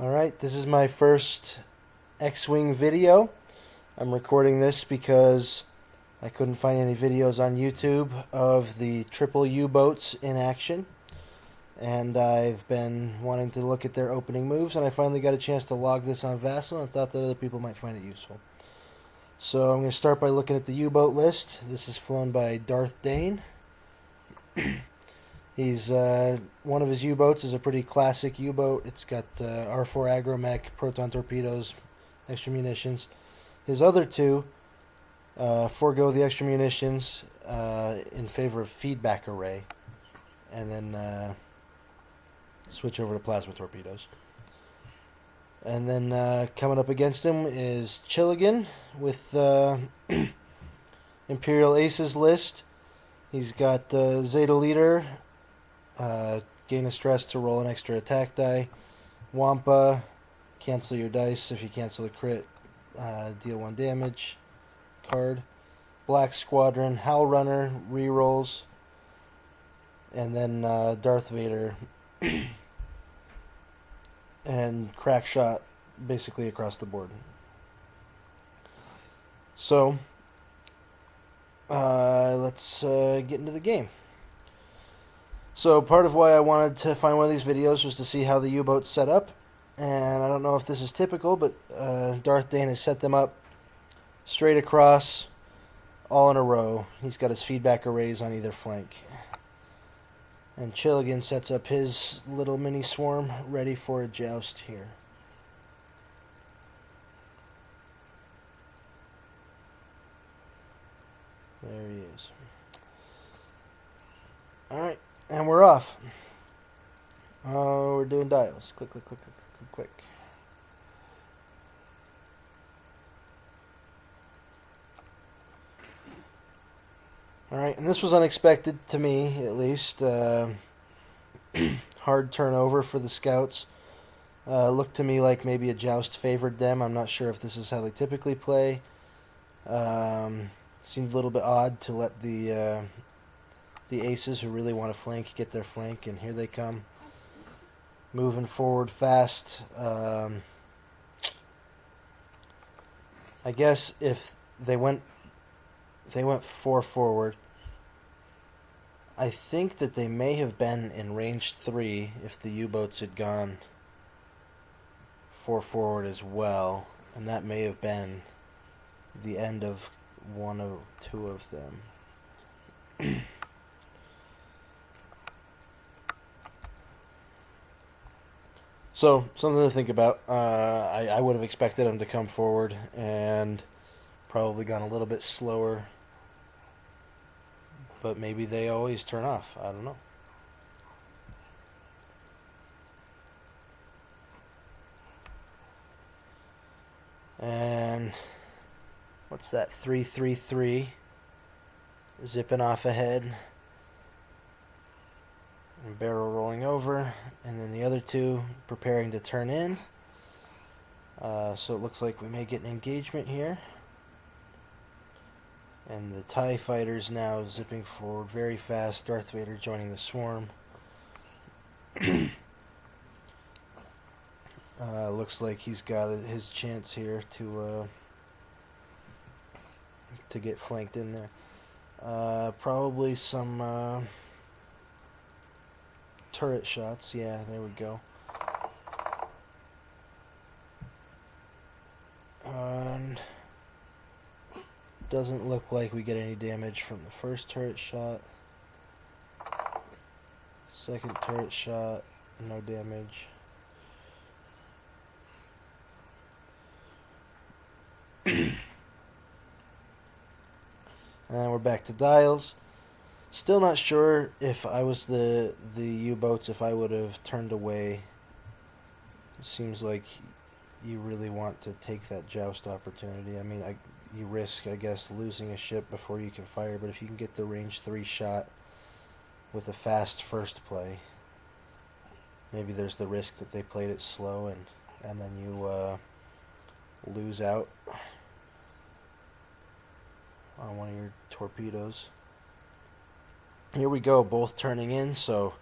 Alright, this is my first X-Wing video. I'm recording this because I couldn't find any videos on YouTube of the triple U-boats in action. And I've been wanting to look at their opening moves, and I finally got a chance to log this on Vassal and thought that other people might find it useful. So I'm going to start by looking at the U-boat list. This is flown by Darth Dane. He's one of his U-boats is a pretty classic U-boat. It's got R4 Aggromech, Proton Torpedos, extra munitions. His other two forego the extra munitions in favor of feedback array, and then switch over to plasma torpedoes. And then coming up against him is Chilligan with Imperial Aces list. He's got Zeta leader. Gain a stress to roll an extra attack die. Wampa, cancel your dice. If you cancel a crit, deal 1 damage. Card. Black Squadron, Howl runner, rerolls. And then Darth Vader and Crackshot basically across the board. So, let's get into the game. So part of why I wanted to find one of these videos was to see how the U-boat's set up. And I don't know if this is typical, but Darth Dane has set them up straight across, all in a row. He's got his feedback arrays on either flank. And Chilligan sets up his little mini swarm ready for a joust here. There he is. Alright. And we're off. Oh, we're doing dials. Click, click, click, click, click, click. Alright, and this was unexpected to me, at least. Hard turnover for the scouts. Looked to me like maybe a joust favored them. I'm not sure if this is how they typically play. Seemed a little bit odd to let the aces who really want to flank get their flank, and here they come, moving forward fast. I guess if they went 4 forward, I think that they may have been in range 3 if the U-boats had gone 4 forward as well, and that may have been the end of 1 or 2 of them. So, something to think about. I would have expected them to come forward and probably gone a little bit slower. But maybe they always turn off. I don't know. And what's that? 333 zipping off ahead. And barrel rolling over, and then the other two preparing to turn in. So it looks like we may get an engagement here. And the TIE fighters now zipping forward very fast. Darth Vader joining the swarm. Looks like he's got his chance here to get flanked in there. Probably some turret shots. Yeah, there we go. And doesn't look like we get any damage from the first turret shot. Second turret shot, no damage. And we're back to dials. Still not sure if I was the U-boats, if I would have turned away. It seems like you really want to take that joust opportunity. I mean, you risk, I guess, losing a ship before you can fire, but if you can get the range 3 shot with a fast first play, maybe there's the risk that they played it slow and then you lose out on one of your torpedoes. Here we go, both turning in, so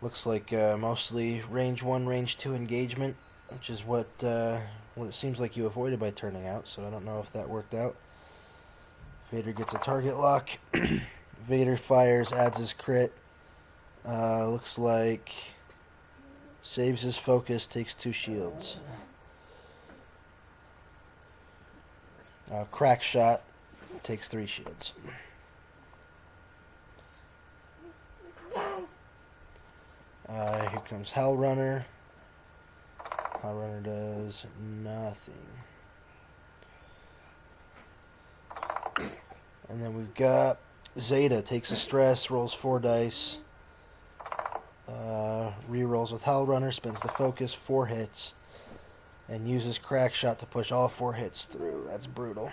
looks like mostly range 1, range 2 engagement which is what it seems like you avoided by turning out, so I don't know if that worked out. Vader gets a target lock. Vader fires, adds his crit. Looks like saves his focus, takes 2 shields. Crackshot takes 3 shields. Here comes Howl Runner. Howl Runner does nothing. And then we've got Zeta, takes a stress, rolls 4 dice. Rerolls with Howl Runner, spends the focus, 4 hits, and uses Crackshot to push all 4 hits through. That's brutal.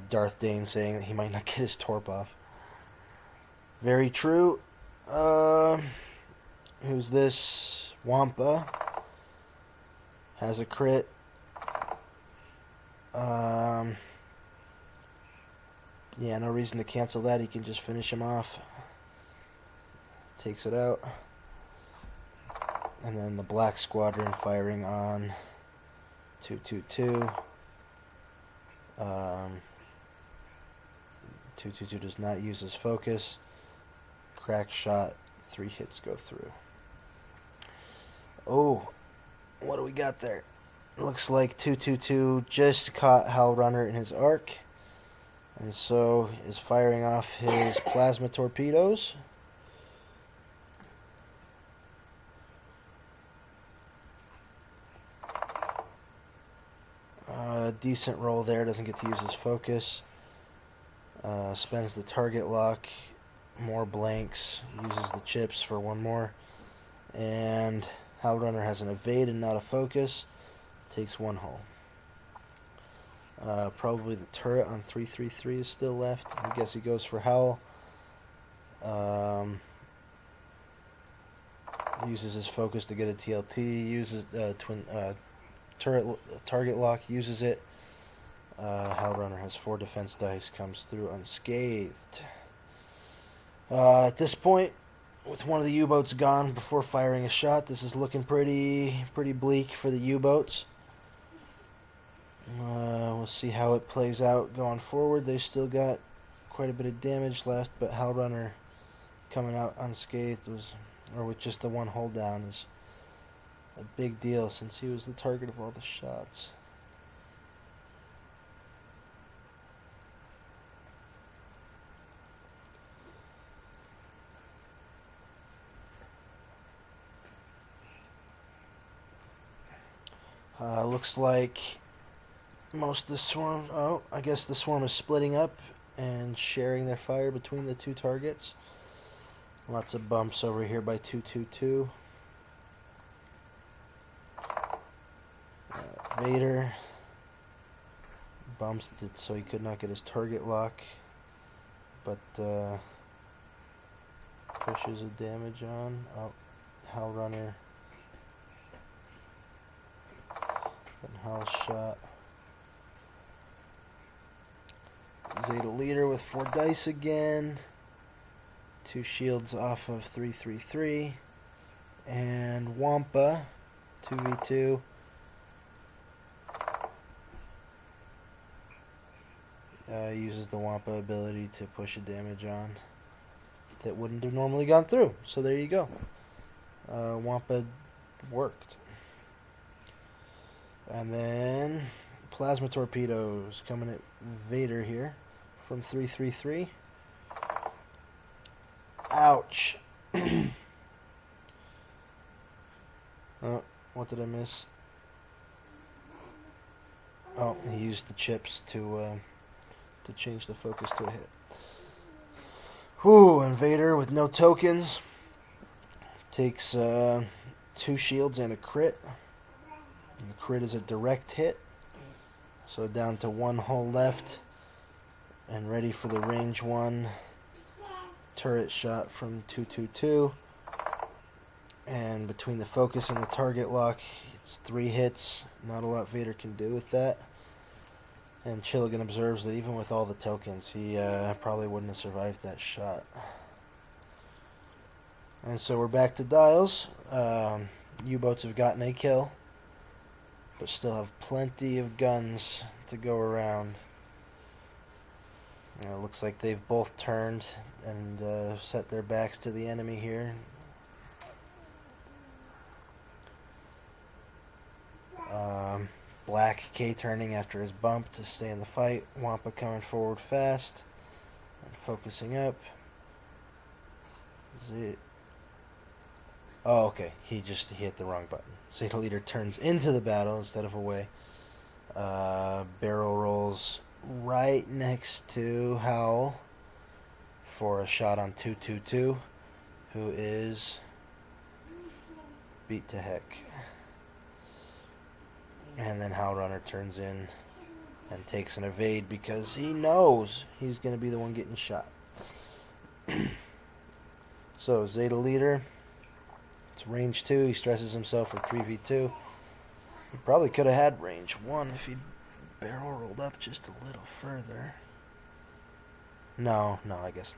Darth Dane saying that he might not get his torp off. Very true. Who's this? Wampa. Has a crit. Yeah, no reason to cancel that. He can just finish him off. Takes it out. And then the Black Squadron firing on 222. 222 does not use his focus. Crackshot, 3 hits go through. Oh, what do we got there? Looks like 222 just caught Howl Runner in his arc, and so is firing off his plasma torpedoes. Decent roll there, doesn't get to use his focus. Spends the target lock, more blanks, uses the chips for 1 more. And Howl Runner has an evade and not a focus, takes 1 hull. Probably the turret on 333 is still left. I guess he goes for Howl. Uses his focus to get a TLT, uses turret target lock, uses it. Howl Runner has 4 defense dice, comes through unscathed. At this point, with one of the U-boats gone before firing a shot, this is looking pretty bleak for the U-boats. We'll see how it plays out going forward. They've still got quite a bit of damage left, but Howl Runner coming out unscathed with just the 1 hold down is a big deal since he was the target of all the shots. Looks like most of the swarm... Oh, I guess the swarm is splitting up and sharing their fire between the 2 targets. Lots of bumps over here by 222. Vader bumps it so he could not get his target lock, but pushes a damage on. Oh, Howl Runner. And Howl shot. Zeta leader with 4 dice again. 2 shields off of 333. And Wampa, 2v2. Uses the Wampa ability to push a damage on that wouldn't have normally gone through. So there you go. Wampa worked. And then plasma torpedoes coming at Vader here from 333. Ouch. Oh, what did I miss? Oh, he used the chips to change the focus to a hit. Whew, and Vader with no tokens takes 2 shields and a crit. And the crit is a direct hit. So down to 1 hull left. And ready for the range 1 turret shot from 222. And between the focus and the target lock, it's 3 hits. Not a lot Vader can do with that. And Chilligan observes that even with all the tokens, he probably wouldn't have survived that shot. And so we're back to dials. U-boats have gotten a kill, but still have plenty of guns to go around. It looks like they've both turned and set their backs to the enemy here. Black K-turning after his bump to stay in the fight. Wampa coming forward fast and focusing up. Oh, okay. He hit the wrong button. Zeta leader turns into the battle instead of away. Barrel rolls right next to Howl for a shot on 222, who is beat to heck. And then Howl Runner turns in and takes an evade because he knows he's going to be the one getting shot. So, Zeta leader, it's range 2. He stresses himself for 3v2. He probably could have had range 1 if he'd barrel rolled up just a little further. No, I guess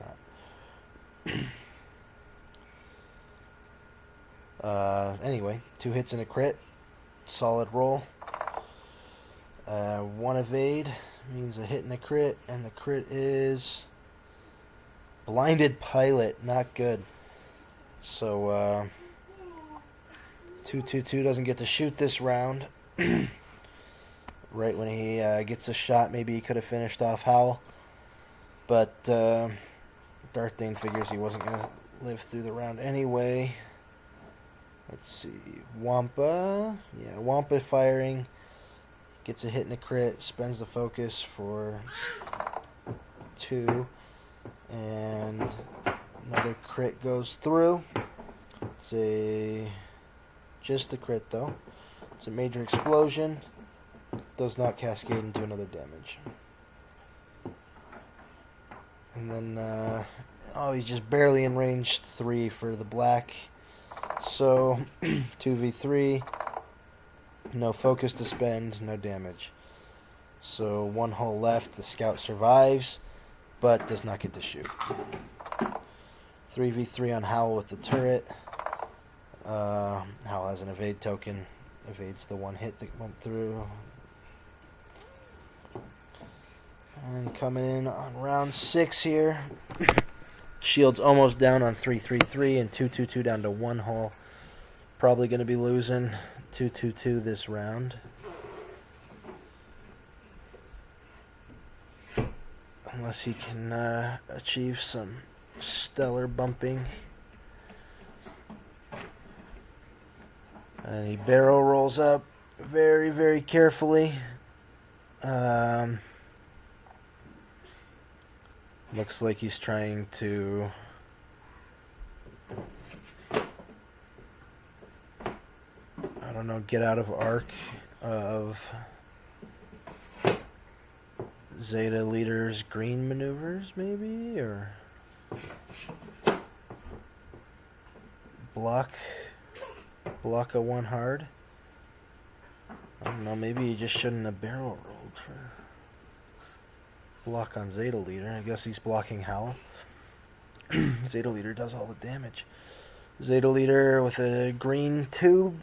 not. Anyway, 2 hits and a crit. Solid roll. 1 evade means a hit and a crit, and the crit is blinded pilot. Not good. So 222 doesn't get to shoot this round. Right when he gets a shot, maybe he could have finished off Howl, but Darth Dane figures he wasn't going to live through the round anyway. Let's see, Wampa. Yeah, Wampa firing. Gets a hit and a crit. Spends the focus for 2. And another crit goes through. It's just a crit though. It's a major explosion. Does not cascade into another damage. And then, he's just barely in range 3 for the black. So, 2v3, no focus to spend, no damage. So, 1 hull left, the scout survives, but does not get to shoot. 3v3 on Howl with the turret. Howl has an evade token, evades the 1 hit that went through. And coming in on round 6 here. Shield's almost down on 333 and 222 down to 1 hull. Probably going to be losing 222 this round. Unless he can achieve some stellar bumping. And he barrel rolls up very, very carefully. Looks like he's trying to get out of arc of Zeta leader's green maneuvers, maybe, or block a 1 hard. I don't know, maybe he just shouldn't have barrel rolled for block on Zeta leader. I guess he's blocking Howl. Zeta leader does all the damage. Zeta leader with a green tube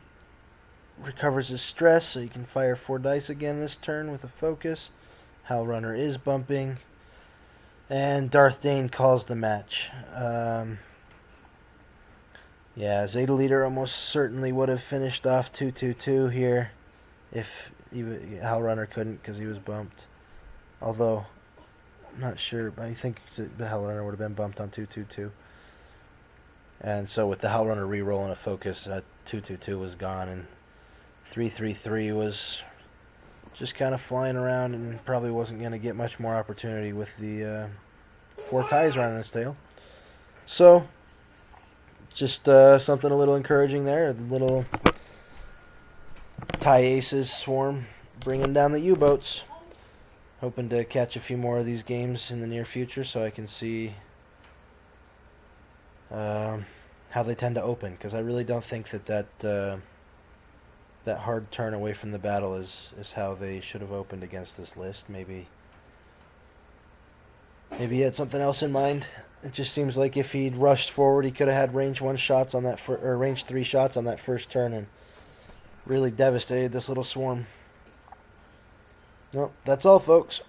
recovers his stress, so he can fire 4 dice again this turn with a focus. Howl Runner is bumping, and Darth Dane calls the match. Yeah, Zeta leader almost certainly would have finished off 222 here if Howl Runner couldn't because he was bumped. Although, I'm not sure, but I think the Howl Runner would have been bumped on 222. And so with the Howl Runner reroll and a focus, 222 was gone, and 333 was just kind of flying around and probably wasn't going to get much more opportunity with the 4 ties running his tail. So, just something a little encouraging there. A little tie aces swarm bringing down the U-boats. Hoping to catch a few more of these games in the near future so I can see how they tend to open. Because I really don't think that hard turn away from the battle is how they should have opened against this list. Maybe Maybe he had something else in mind. It just seems like if he'd rushed forward, he could have had range 1 shots on that or range 3 shots on that first turn and really devastated this little swarm. Well, that's all, folks.